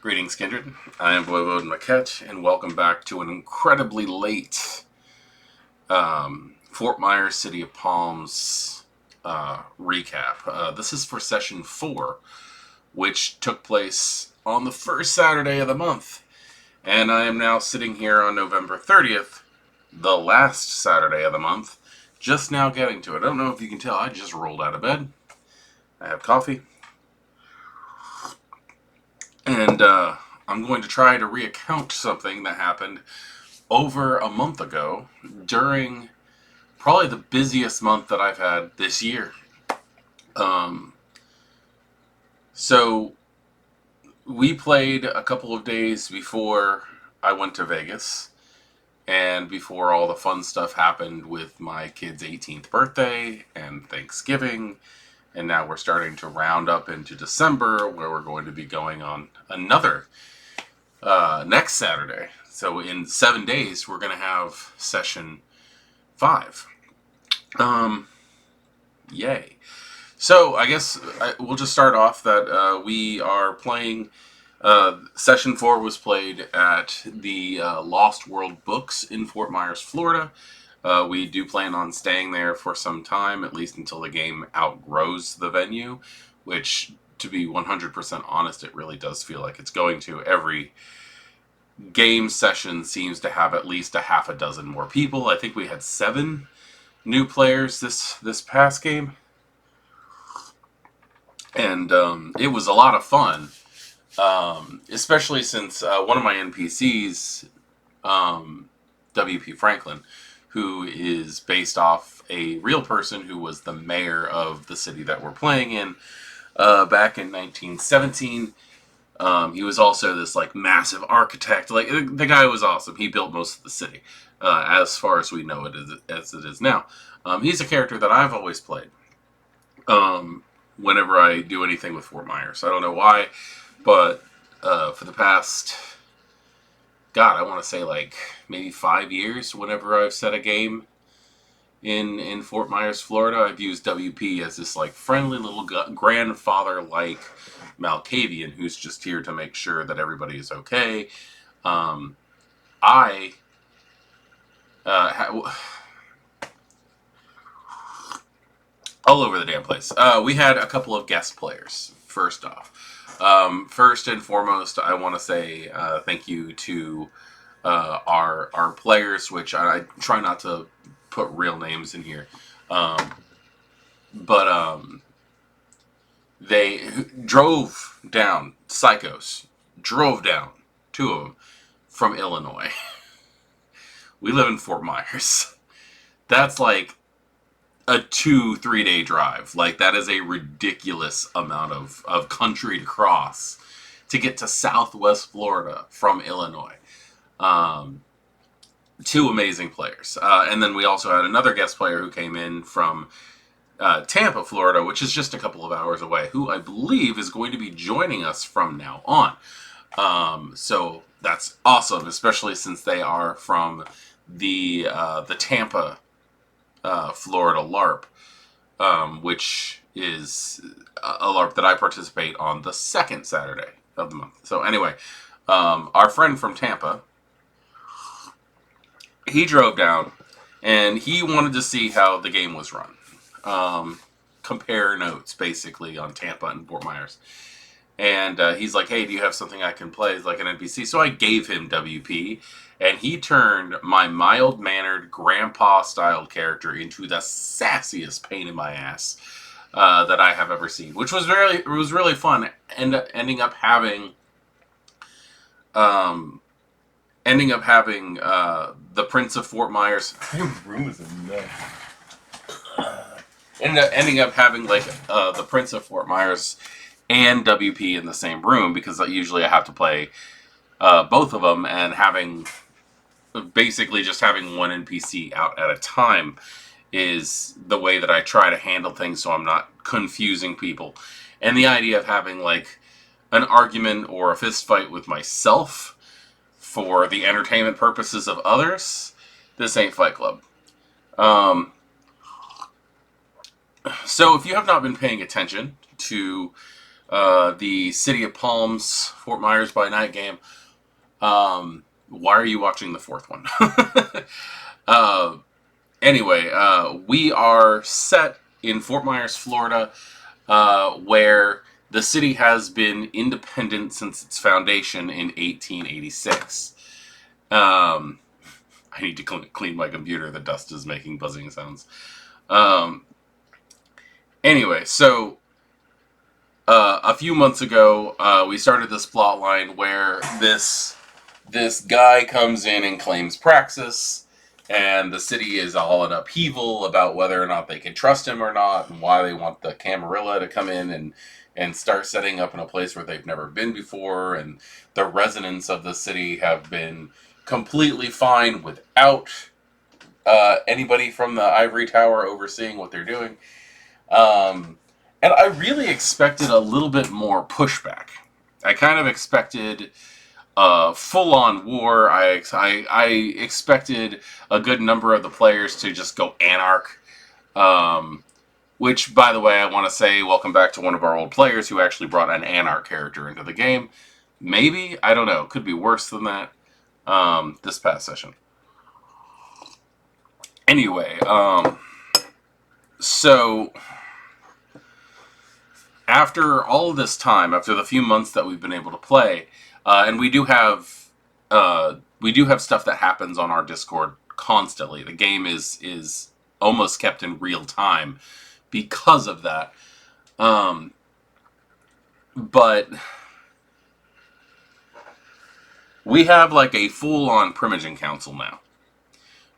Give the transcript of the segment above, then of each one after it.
Greetings, Kindred. I am voivodemekhet, and welcome back to an incredibly late Fort Myers City of Palms recap. This is for session 4, which took place on the first Saturday of the month. And I am now sitting here on November 30th, the last Saturday of the month, just now getting to it. I don't know if you can tell, I just rolled out of bed. I have coffee. And I'm going to try to recount something that happened over a month ago during probably the busiest month that I've had this year. So we played a couple of days before I went to Vegas and before all the fun stuff happened with my kid's 18th birthday and Thanksgiving. And now we're starting to round up into December, where we're going to be going on another next Saturday. So in 7 days, we're going to have session 5. Yay. So I guess we'll just start off that we are playing. Session 4 was played at the Lost World Books in Fort Myers, Florida. We do plan on staying there for some time, at least until the game outgrows the venue, which, to be 100% honest, it really does feel like it's going to. Every game session seems to have at least a half a dozen more people. I think we had 7 new players this past game, and it was a lot of fun, especially since one of my NPCs, W.P. Franklin, who is based off a real person who was the mayor of the city that we're playing in back in 1917. He was also this like massive architect. Like the guy was awesome. He built most of the city, as far as we know it as it is now. He's a character that I've always played whenever I do anything with Fort Myers. I don't know why, but for the past, God, I want to say like maybe 5 years, whenever I've set a game in Fort Myers, Florida, I've used WP as this like friendly little grandfather-like Malkavian who's just here to make sure that everybody is okay. All over the damn place. We had a couple of guest players, first off. First and foremost, I want to say thank you to our players, which I try not to put real names in here. But they drove down, psychos, drove down, 2 of them, from Illinois. We live in Fort Myers. That's like a 2-3 day drive. Like, that is a ridiculous amount of country to cross to get to Southwest Florida from Illinois. 2 amazing players. And then we also had another guest player who came in from Tampa, Florida, which is just a couple of hours away, who I believe is going to be joining us from now on. So that's awesome, especially since they are from the Tampa, Florida LARP, which is a LARP that I participate on the second Saturday of the month. So anyway, our friend from Tampa, he drove down and he wanted to see how the game was run. Compare notes basically on Tampa and Fort Myers. And he's like, hey, do you have something I can play as like an NPC? So I gave him WP, and he turned my mild-mannered, grandpa-styled character into the sassiest pain in my ass that I have ever seen, which was really fun. And ending up having the Prince of Fort Myers. My room is a mess. Ending up having like the Prince of Fort Myers and WP in the same room, because usually I have to play both of them, and basically just having one NPC out at a time is the way that I try to handle things, so I'm not confusing people. And the idea of having like an argument or a fist fight with myself for the entertainment purposes of others, this ain't Fight Club. So if you have not been paying attention to the City of Palms Fort Myers by Night game, why are you watching the fourth one? Anyway, we are set in Fort Myers, Florida, where the city has been independent since its foundation in 1886. I need to clean my computer. The dust is making buzzing sounds. Anyway, so a few months ago, we started this plot line where this guy comes in and claims Praxis, and the city is all in upheaval about whether or not they can trust him or not, and why they want the Camarilla to come in and start setting up in a place where they've never been before, and the residents of the city have been completely fine without anybody from the Ivory Tower overseeing what they're doing. And I really expected a little bit more pushback. I kind of expected full-on war. I expected a good number of the players to just go anarch. Which, by the way, I want to say welcome back to one of our old players who actually brought an anarch character into the game. Maybe? I don't know. Could be worse than that. This past session. Anyway, so after all of this time, after the few months that we've been able to play, and we do have stuff that happens on our Discord constantly. The game is almost kept in real time because of that. But we have like a full-on Primogen Council now.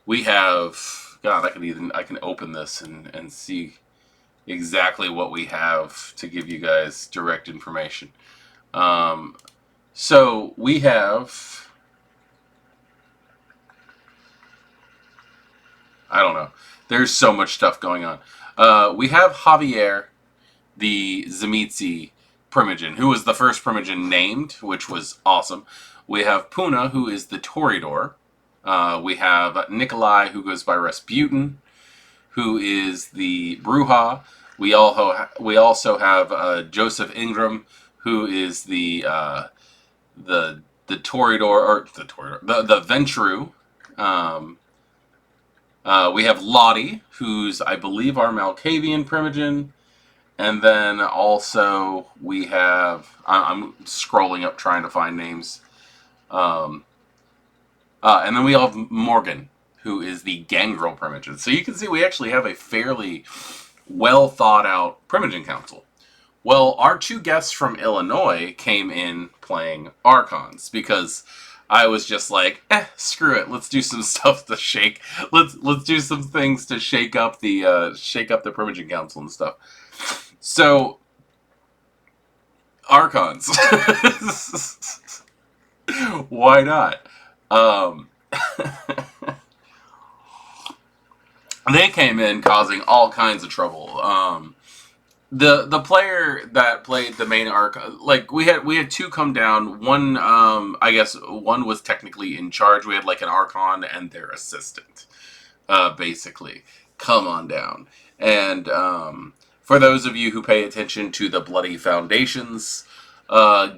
We have, God, I can open this and see exactly what we have to give you guys direct information. So we have, I don't know. There's so much stuff going on. We have Javier, the Zemitzi Primogen, who was the first Primogen named, which was awesome. We have Puna, who is the Toreador. We have Nikolai, who goes by Rasputin, who is the Bruja. We also have Joseph Ingram, who is the Toreador, or the Ventru. We have Lottie, who's, I believe, our Malkavian Primogen. And then also we have, I'm scrolling up trying to find names. And then we have Morgan, who is the Gangrel Primogen. So you can see we actually have a fairly well thought out Primogen Council. Well, our two guests from Illinois came in playing Archons, because I was just like, screw it. Let's do some stuff to shake. Let's do some things to shake up the Primogen Council and stuff. So, Archons. Why not? They came in causing all kinds of trouble. The player that played the main arc, like we had two come down. One, I guess one was technically in charge. We had like an Archon and their assistant, basically come on down. And for those of you who pay attention to the Bloody Foundations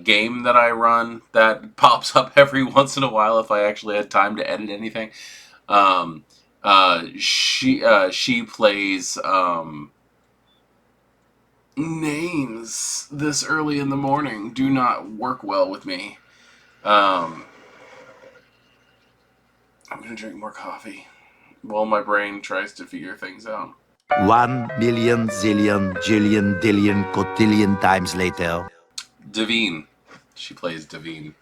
game that I run, that pops up every once in a while if I actually had time to edit anything. She plays Names this early in the morning do not work well with me. I'm gonna drink more coffee while my brain tries to figure things out. 1 million zillion jillion dillion cotillion times later. Devine. She plays Devine.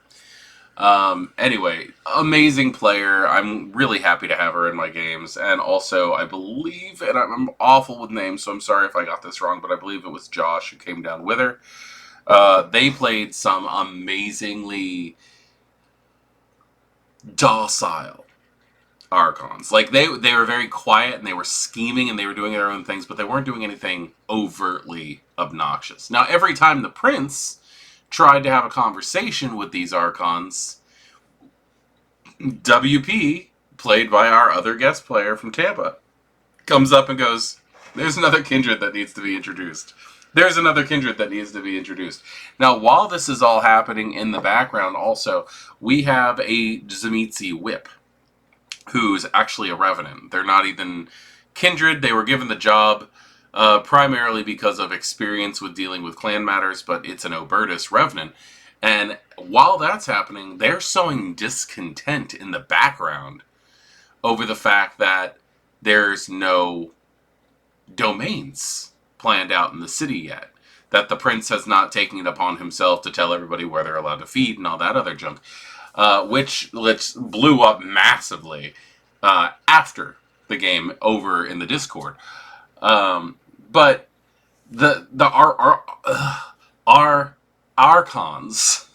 Anyway, amazing player. I'm really happy to have her in my games. And also, I believe, and I'm awful with names, so I'm sorry if I got this wrong, but I believe it was Josh who came down with her. They played some amazingly docile Archons. Like, they were very quiet, and they were scheming, and they were doing their own things, but they weren't doing anything overtly obnoxious. Now, every time the Prince tried to have a conversation with these Archons, WP, played by our other guest player from Tampa, comes up and goes, "There's another Kindred that needs to be introduced. There's another Kindred that needs to be introduced." Now, while this is all happening in the background, also, we have a Tzimisce whip, who's actually a Revenant. They're not even Kindred. They were given the job primarily because of experience with dealing with clan matters, but it's an Obertus Revenant. And while that's happening, they're sowing discontent in the background over the fact that there's no domains planned out in the city yet. That the Prince has not taken it upon himself to tell everybody where they're allowed to feed and all that other junk. Which blew up massively after the game over in the Discord. But our Archons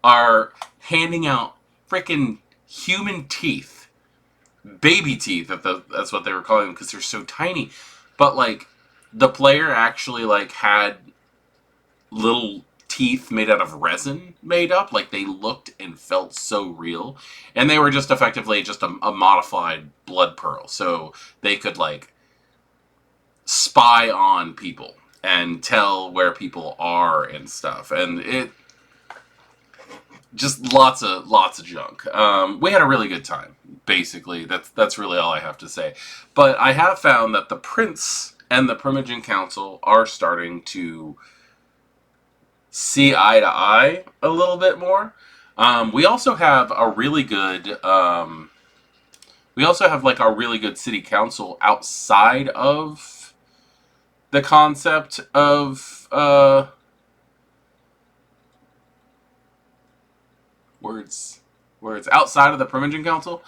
are handing out freaking human teeth, baby teeth. That's what they were calling them because they're so tiny. But like, the player actually like had little teeth made out of resin made up. Like, they looked and felt so real, and they were just effectively just a modified blood pearl, so they could like spy on people and tell where people are and stuff. And it just lots of junk. We had a really good time. Basically, that's really all I have to say. But I have found that the Prince and the Primogen Council are starting to see eye to eye a little bit more. We also have a really good a really good city council outside of the concept of words outside of the Primogen Council.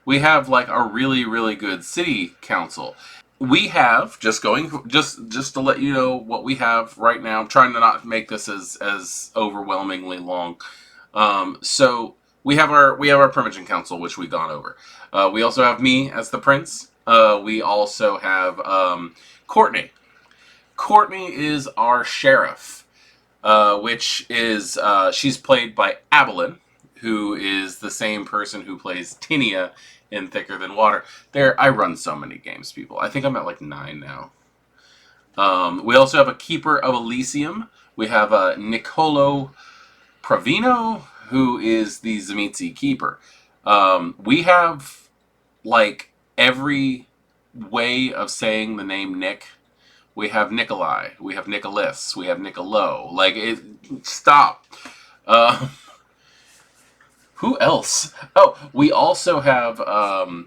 We have like a really, really good city council. We have just to let you know what we have right now. I'm trying to not make this as overwhelmingly long. So we have our Primogen Council, which we've gone over. We also have me as the Prince. We also have Courtney. Courtney is our sheriff, which is she's played by Abilene, who is the same person who plays Tinia in Thicker Than Water. I run so many games, people. I think I'm at like 9 now. We also have a Keeper of Elysium. We have Nicolo Pravino, who is the Tzimisce Keeper. We have like every way of saying the name Nick. We have Nikolai. We have Nicholas. We have Nicolo. Like, stop. Who else? Oh, we also have our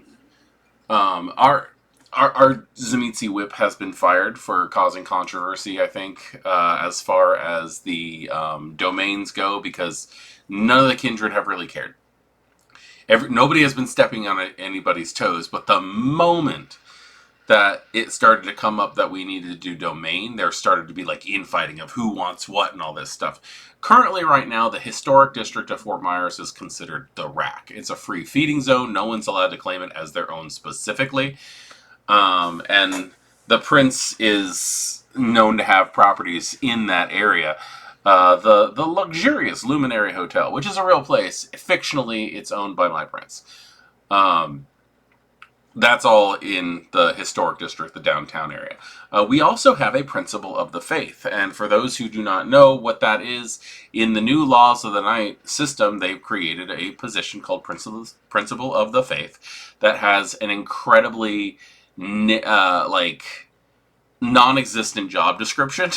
Tzimisce whip has been fired for causing controversy, I think, as far as the domains go, because none of the Kindred have really cared. Nobody has been stepping on anybody's toes, but the moment that it started to come up that we needed to do domain, there started to be like infighting of who wants what and all this stuff. Currently, right now, the historic district of Fort Myers is considered the rack. It's a free feeding zone. No one's allowed to claim it as their own specifically. And the Prince is known to have properties in that area. The luxurious Luminary Hotel, which is a real place. Fictionally, it's owned by my Prince. That's all in the historic district, the downtown area. We also have a Principle of the Faith. And for those who do not know what that is, in the new Laws of the Night system, they've created a position called Principle of the Faith that has an incredibly, non-existent job description.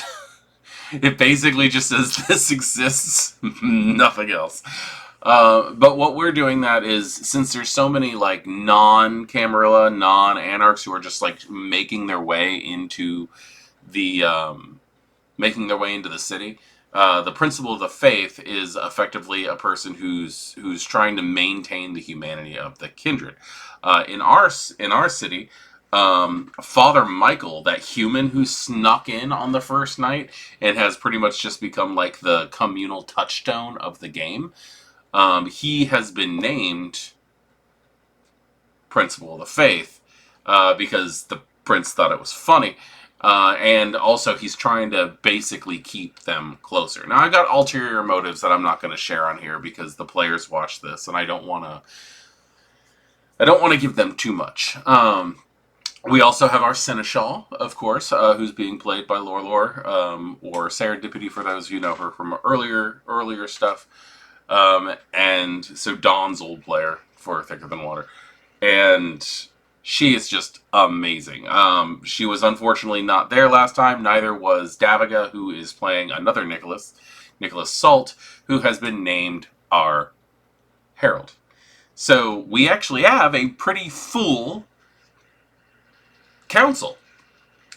It basically just says this exists, nothing else. But what we're doing that is, since there's so many like non-Camarilla, non-anarchs who are just like making their way into the city. The principle of the faith is effectively a person who's trying to maintain the humanity of the kindred. In our city, Father Michael, that human who snuck in on the first night and has pretty much just become like the communal touchstone of the game, he has been named Principle of the Faith because the prince thought it was funny. And also, he's trying to basically keep them closer. Now, I've got ulterior motives that I'm not going to share on here because the players watch this, and I don't want to give them too much. We also have our Seneschal, of course, who's being played by Lore, or Serendipity for those of you who know her from earlier stuff. And so Dawn's old player for Thicker Than Water. And she is just amazing. She was unfortunately not there last time. Neither was Daviga, who is playing another Nicholas Salt, who has been named our Herald. So we actually have a pretty full council.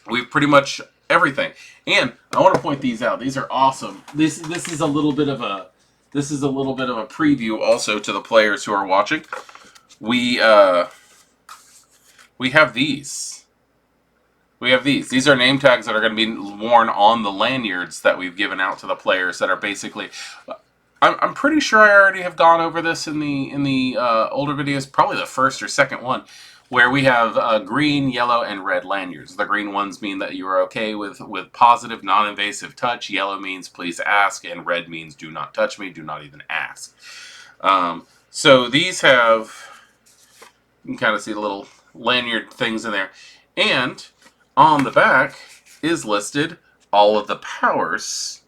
We've pretty much everything. And I want to point these out. These are awesome. This is a little bit of a preview also to the players who are watching. We have these. These are name tags that are going to be worn on the lanyards that we've given out to the players that are basically... I'm pretty sure I already have gone over this in the older videos, probably the first or second one, where we have green, yellow, and red lanyards. The green ones mean that you are okay with positive, non-invasive touch. Yellow means please ask, and red means do not touch me, do not even ask. So these have... You can kind of see the little lanyard things in there. And on the back is listed all of the powers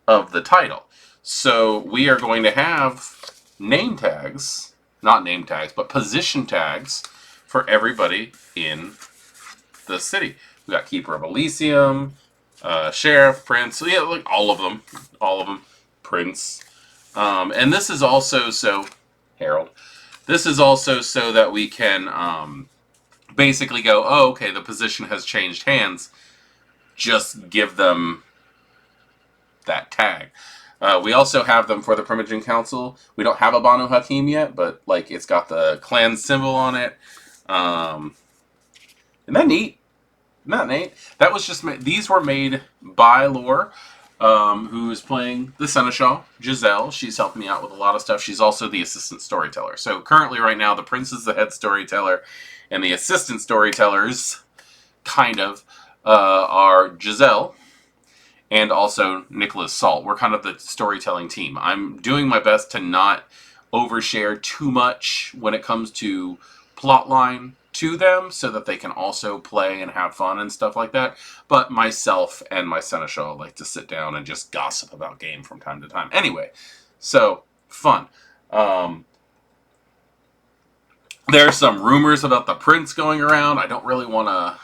of the title. So we are going to have name tags, not name tags, but position tags for everybody in the city. We got Keeper of Elysium, Sheriff, Prince, yeah, like all of them, Prince. And this is also so, Herald. This is also so that we can basically go, oh, okay, the position has changed hands. Just give them that tag. We also have them for the Primogen Council. We don't have a Banu Hakim yet, but like it's got the clan symbol on it. Isn't that neat? Isn't that neat? That was just these were made by Lore, who is playing the Seneschal, Giselle. She's helping me out with a lot of stuff. She's also the assistant storyteller. So currently, right now, the Prince is the head storyteller, and the assistant storytellers, kind of, are Giselle and also Nicholas Salt. We're kind of the storytelling team. I'm doing my best to not overshare too much when it comes to plotline to them so that they can also play and have fun and stuff like that. But myself and my Seneschal like to sit down and just gossip about game from time to time. Anyway, so fun. There are some rumors about the Prince going around. I don't really want to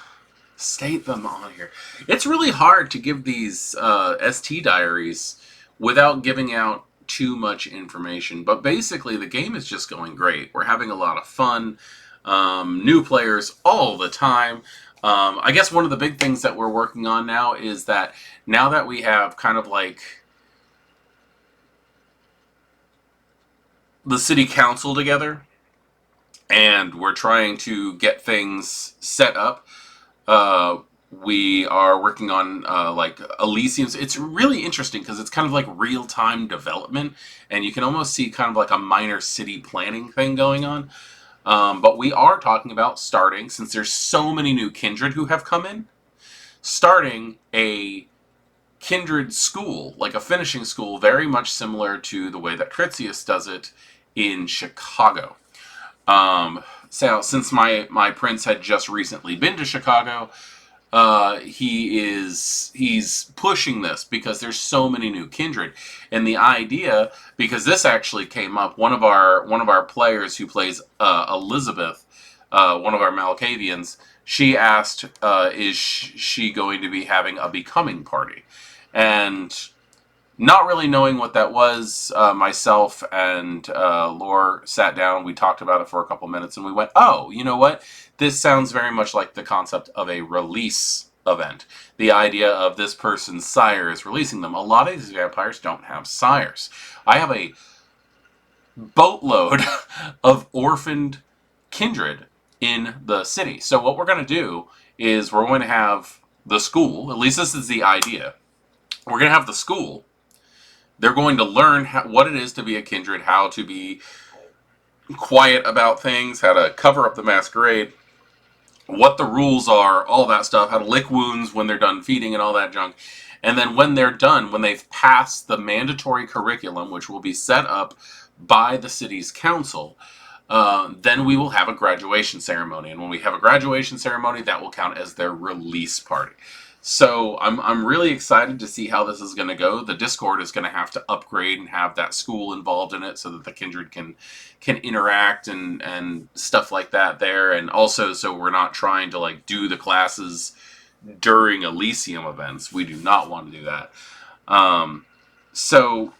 state them on here. It's really hard to give these ST diaries without giving out too much information. But basically, the game is just going great. We're having a lot of fun. New players all the time. I guess one of the big things that we're working on now is that now that we have kind of like the city council together and we're trying to get things set up, we are working on like Elysium's. It's really interesting because it's kind of like real-time development and you can almost see kind of like a minor city planning thing going on. But we are talking about starting, since there's so many new Kindred who have come in, starting a Kindred school, like a finishing school, very much similar to the way that Tritzius does it in Chicago. So since my prince had just recently been to Chicago, he's pushing this because there's so many new Kindred, and the idea, because this actually came up, one of our players who plays Elizabeth, one of our Malkavians, she asked, is she going to be having a becoming party? And not really knowing what that was, myself and Laura sat down, we talked about it for a couple minutes, and we went, oh, you know what? This sounds very much like the concept of a release event. The idea of this person's sire is releasing them. A lot of these vampires don't have sires. I have a boatload of orphaned kindred in the city. So what we're going to do is we're going to have the school, at least this is the idea, we're going to have the school. They're going to learn what it is to be a kindred, how to be quiet about things, how to cover up the masquerade, what the rules are, all that stuff, how to lick wounds when they're done feeding and all that junk. And then when they're done, when they've passed the mandatory curriculum, which will be set up by the city's council, then we will have a graduation ceremony. And when we have a graduation ceremony, that will count as their release party. So I'm really excited to see how this is going to go. The Discord is going to have to upgrade and have that school involved in it so that the kindred can interact and stuff like that there. And also so we're not trying to like do the classes during Elysium events. We do not want to do that. So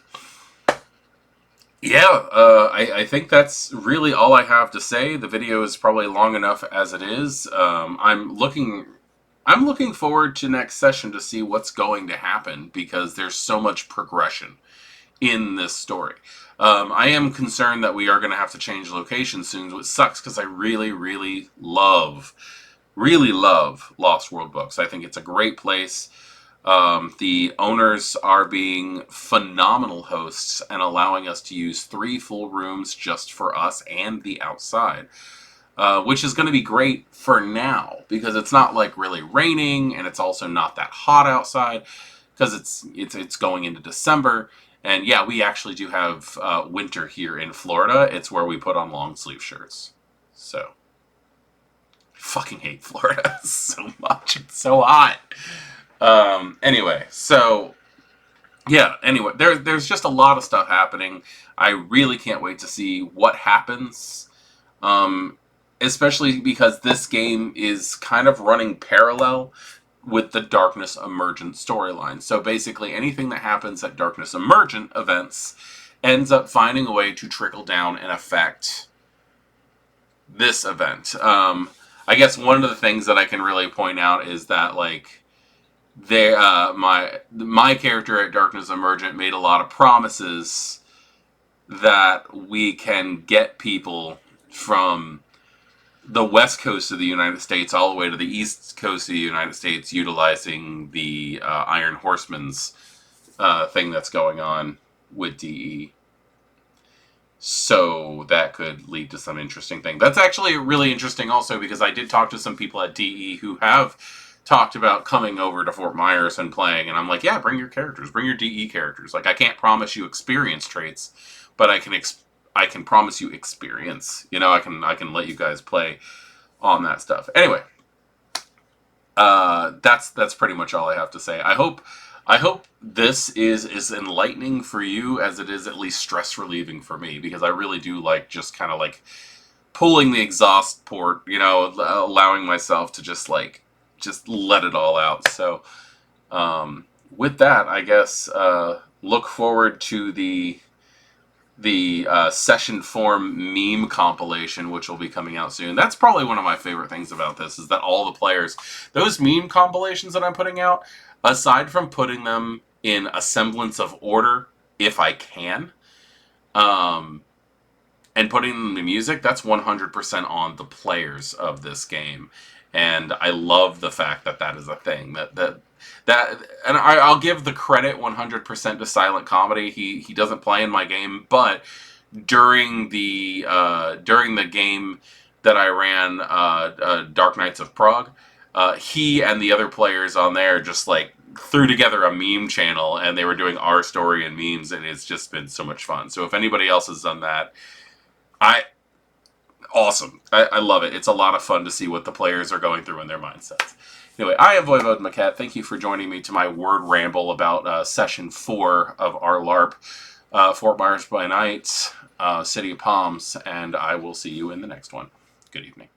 yeah, I think that's really all I have to say. The video is probably long enough as it is. I'm looking forward to next session to see what's going to happen because there's so much progression in this story. I am concerned that we are going to have to change location soon, which sucks because I really, really love Lost World books. I think it's a great place. The owners are being phenomenal hosts and allowing us to use 3 full rooms just for us and the outside. Which is going to be great for now because it's not like really raining and it's also not that hot outside because it's going into December. And yeah, we actually do have winter here in Florida. It's where we put on long sleeve shirts. So, I fucking hate Florida so much. It's so hot. Anyway, so yeah, anyway, there's just a lot of stuff happening. I really can't wait to see what happens. Especially because this game is kind of running parallel with the Darkness Emergent storyline. So basically anything that happens at Darkness Emergent events ends up finding a way to trickle down and affect this event. I guess one of the things that I can really point out is that like my character at Darkness Emergent made a lot of promises that we can get people from the west coast of the United States all the way to the east coast of the United States utilizing the Iron Horseman's thing that's going on with DE. So that could lead to some interesting things. That's actually really interesting also because I did talk to some people at DE who have talked about coming over to Fort Myers and playing, and I'm like, yeah, bring your characters, bring your DE characters. Like, I can't promise you experience traits, but I can promise you experience. You know, I can let you guys play on that stuff. Anyway, that's pretty much all I have to say. I hope this is as enlightening for you as it is at least stress relieving for me, because I really do like just kind of like pulling the exhaust port, you know, allowing myself to just let it all out. So with that, I guess look forward to the session form meme compilation, which will be coming out soon. That's probably one of my favorite things about this, is that all the players, those meme compilations that I'm putting out, aside from putting them in a semblance of order, if I can, and putting them in music, that's 100% on the players of this game. And I love the fact that that is a thing. That and I'll give the credit 100% to Silent Comedy. He doesn't play in my game, but during the game that I ran, Dark Knights of Prague, he and the other players on there just like threw together a meme channel, and they were doing our story and memes, and it's just been so much fun. So if anybody else has done that, awesome. I love it. It's a lot of fun to see what the players are going through in their mindsets. Anyway, I am voivodemekhet. Thank you for joining me to my word ramble about Session 4 of our LARP, Fort Myers by Night, City of Palms, and I will see you in the next one. Good evening.